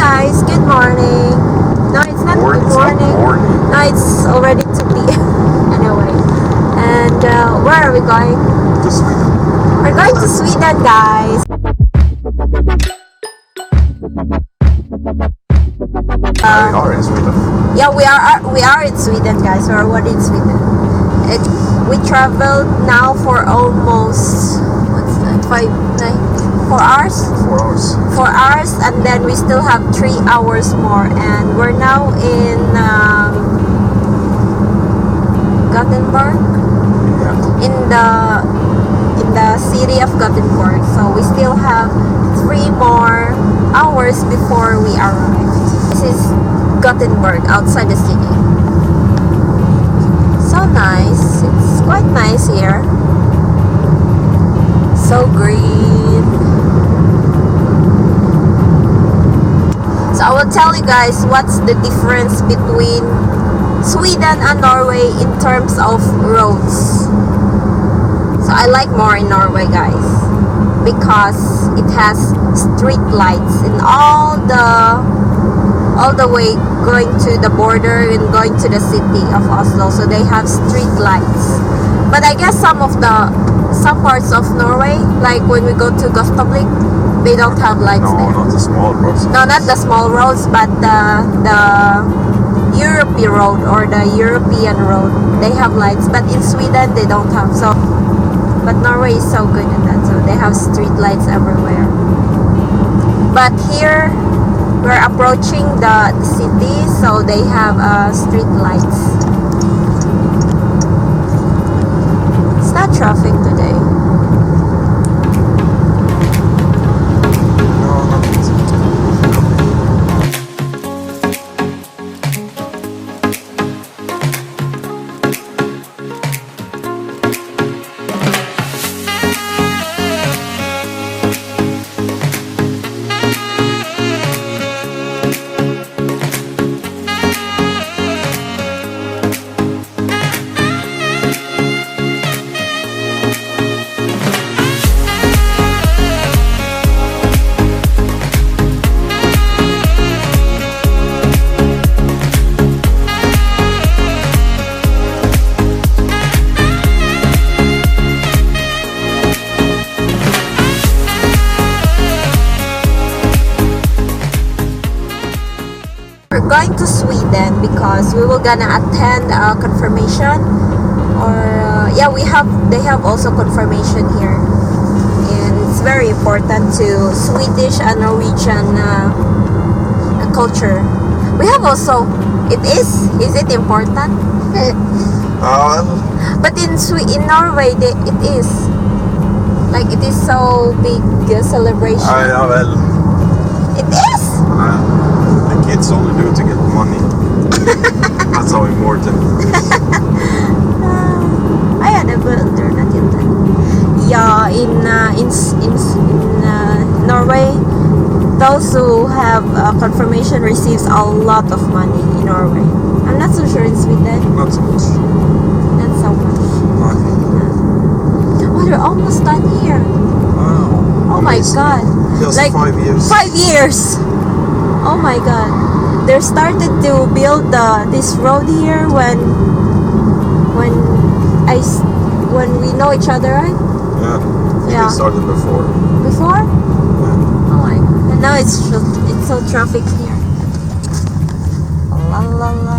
guys, good morning. No, it's not good morning. No, it's already 2 p.m. Anyway, and where are we going? To Sweden. We're going to Sweden, guys. We are in Sweden. Yeah, we are in Sweden, guys. We're already in Sweden. We traveled now for almost 4 hours. 4 hours. 4 hours, and then we still have 3 hours more, and we're now in Gothenburg, in the city of Gothenburg. So we still have 3 more hours before we arrive. This is Gothenburg, outside the city. So nice. It's quite nice here. So green. So I will tell you guys what's the difference between Sweden and Norway in terms of roads. So I like more in Norway, guys, because it has street lights in all the way going to the border and going to the city of Oslo. So they have street lights. But I guess some parts of Norway, like when we go to Gothenburg, they don't have lights there. No, not the small roads. No, not the small roads, but the European road or the European road. They have lights, but in Sweden they don't have. So, but Norway is so good in that. So they have street lights everywhere. But here we're approaching the city, so they have street lights. It's not traffic today. We're going to Sweden because we were gonna attend a confirmation, or they have also confirmation here, and it's very important to Swedish and Norwegian culture. We have also, is it important? But in Norway it is like, it is so big celebration. It is. Kids only do it to get money. That's how important it is. I had a builder, not yet. Yeah, in Norway, those who have confirmation receives a lot of money in Norway. I'm not so sure in Sweden. Not so much. Not so much. Okay. Oh, they're almost done here. Wow. Oh my God. Just like 5 years. 5 years. Oh my God. They started to build this road here when we know each other, right? Yeah. It started before. Before? Yeah. Oh my God. And now it's so traffic here. La la la la la.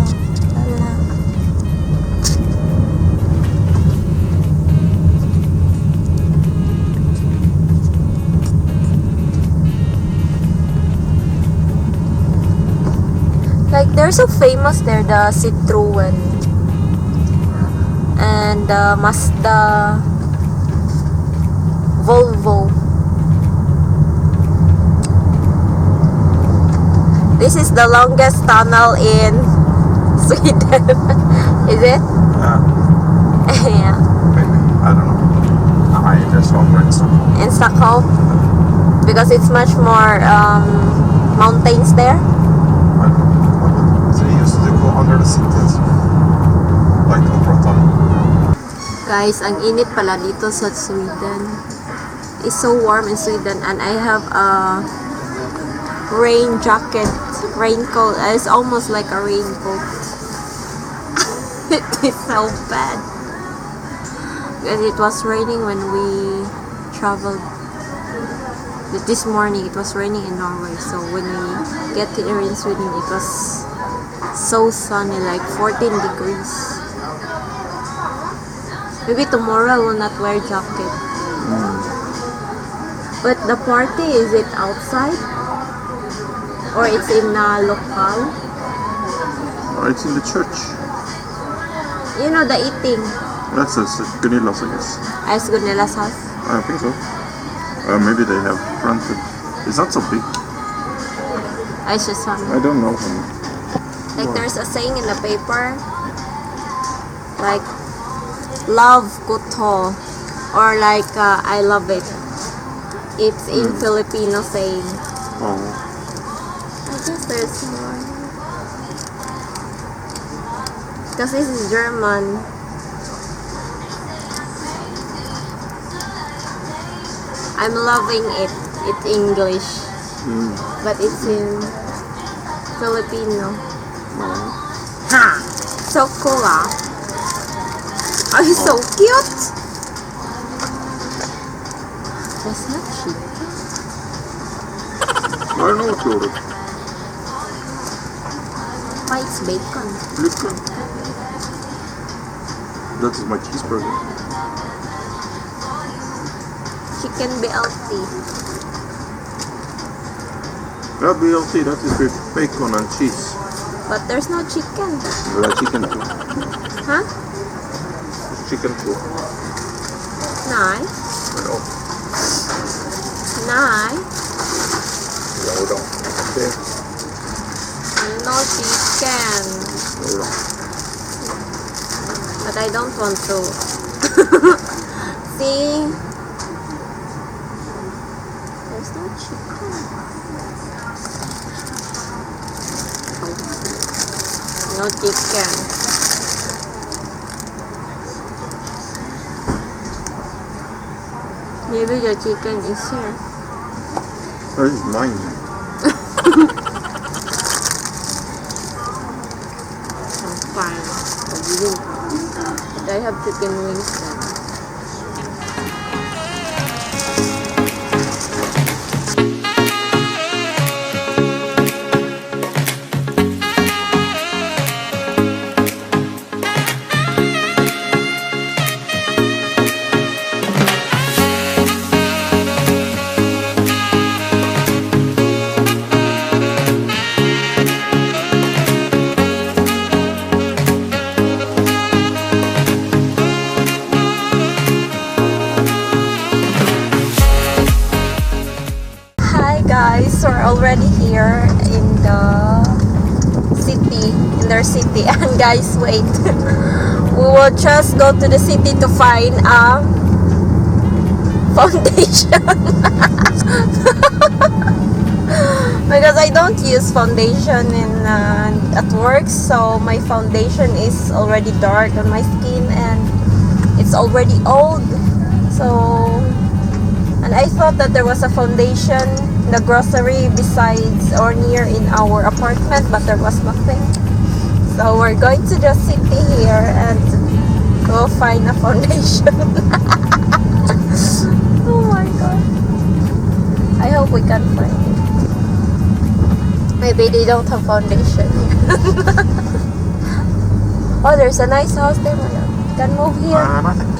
Like, they're so famous there, the Citroen and the Mazda, Volvo. This is the longest tunnel in Sweden. Is it? Yeah. Yeah. Maybe. I don't know. There's one in Stockholm. In Stockholm? Because it's much more mountains there. They used to go under the cities. Like Roadtrip. Guys, ang init pala dito sa Sweden. It's so warm in Sweden, and I have a rain jacket, raincoat. It's almost like a raincoat. It is so bad. Because it was raining when we traveled. This morning it was raining in Norway. So when we get here in Sweden, it was so sunny, like 14 degrees. Maybe tomorrow I will not wear jacket. But the party, is it outside? Or it's in a local? It's in the church. You know, the eating. That's Gunilla's, I guess. As Gunilla's house? I think so. Maybe they have rented. It's not so big. I just saw. I don't know. Like there's a saying in the paper, like love kuto, or like I love it. It's in Filipino saying. Oh. I guess there's more. Because this is German. I'm loving it. It's English. But it's in Filipino. Ha! So cool, ah. Are you so cute? That's not chicken. I don't know what you ordered. Why it's bacon? Bacon. That is my cheeseburger. Chicken BLT. That BLT, that is with bacon and cheese. But there's no chicken. Well, chicken too. Huh? Chicken too. Nice. No. Nice. Hold on. Okay. No chicken. Hold on. But I don't want to. See? There's no chicken. No chicken. Maybe the chicken is here. That is mine. I'm fine. But I have chicken wings then. Guys, we're already here in the city, in their city. And guys, wait, we will just go to the city to find a foundation. Because I don't use foundation at work, so my foundation is already dark on my skin and it's already old. So, and I thought that there was a foundation in the grocery besides or near in our apartment, but there was nothing. So we're going to the city here and go find a foundation. Oh my god. I hope we can find it. Maybe they don't have foundation here. Oh, there's a nice house there. You can move here. Nothing.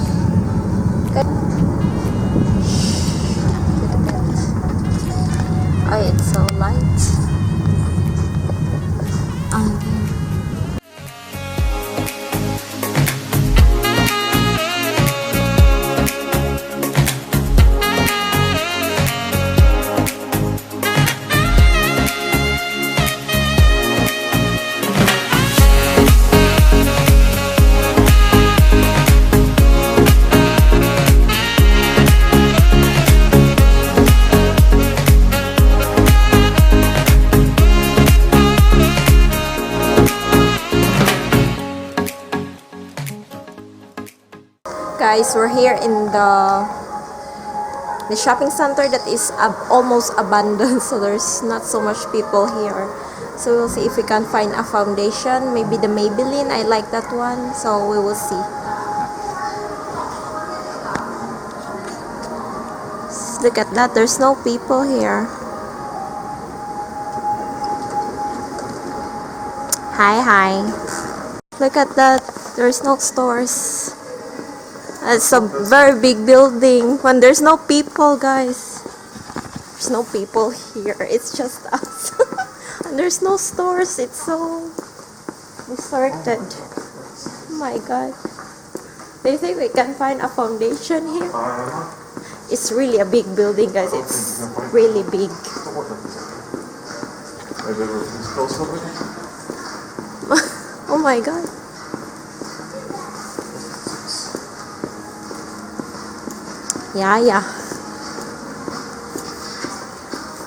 Oh, it's so light. Guys, we're here in the the shopping center that is almost abandoned, so there's not so much people here. So we'll see if we can find a foundation, maybe the Maybelline. I like that one, so we will see. Look at that, there's no people here. Hi. Look at that, there's no stores. It's a very big building when there's no people, guys. There's no people here, it's just us. And there's no stores, it's so deserted. Oh my god. Do you think we can find a foundation here? It's really a big building, guys. It's really big. Oh my god. Yeah.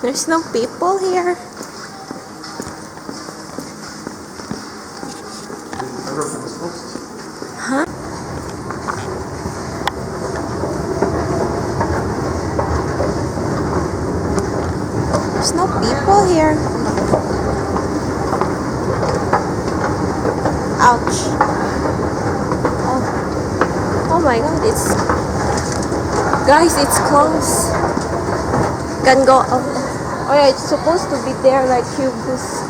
There's no people here. Huh? There's no people here. Ouch. Oh my god, guys, it's closed. Can go out. Oh yeah, it's supposed to be there like cubes,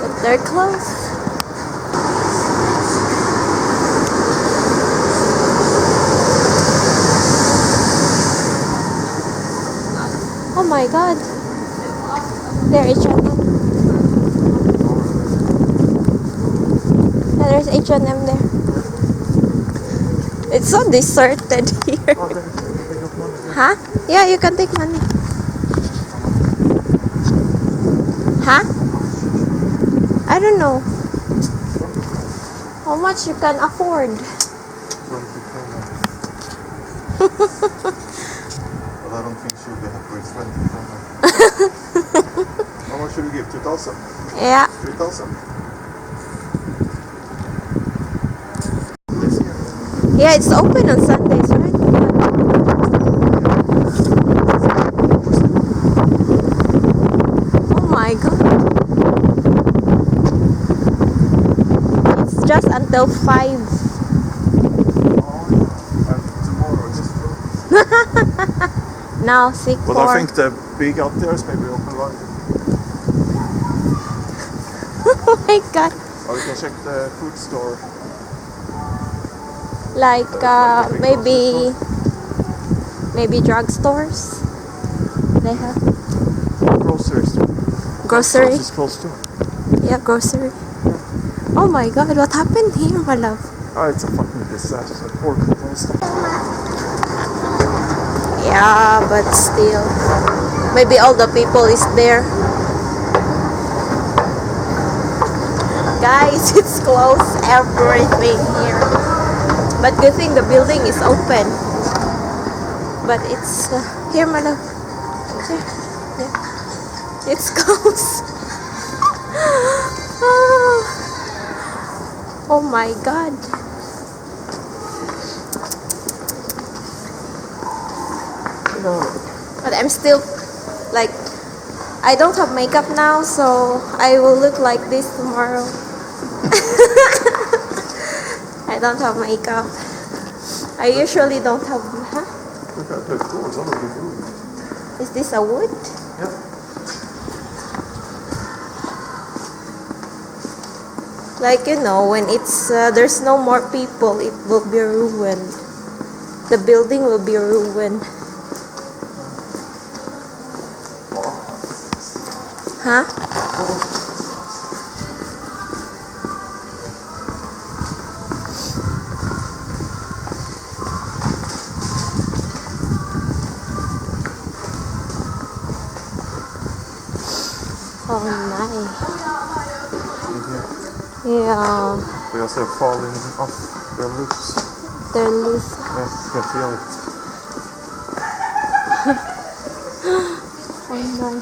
but they're closed. Oh my god. There, H&M. Yeah, there's H&M there. It's so deserted here. Huh? Yeah, you can take money. Huh? I don't know. How much you can afford? Well, I don't think she'll be happy with 20. How much should we give? 2,000? Yeah. 3,000? Yeah, it's open on Sundays, right? Oh my god. It's just until 5. And tomorrow just Now 6. Well, I think the big out there is maybe open wide. Oh my god. Or we can check the food store. Like maybe drugstores. They have Groceries. grocery. Is close too. Yeah, grocery. Oh my god, what happened here, my love? Oh, it's a fucking disaster. Poor people and stuff. Yeah, but still, maybe all the people is there. Guys, it's closed, everything here. But good thing the building is open. But it's here, my love. Here. Yeah. It's closed. Oh my god. But I'm still like, I don't have makeup now, so I will look like this tomorrow. I don't have makeup. I usually don't have. Huh? Look at the doors, all of the wood. Is this a wood? Yeah. Like, you know, when it's there's no more people, it will be ruined. The building will be ruined. Huh? Oh my. Yeah. They also falling off their roofs. They're loose. Yeah, you can feel it. Oh my.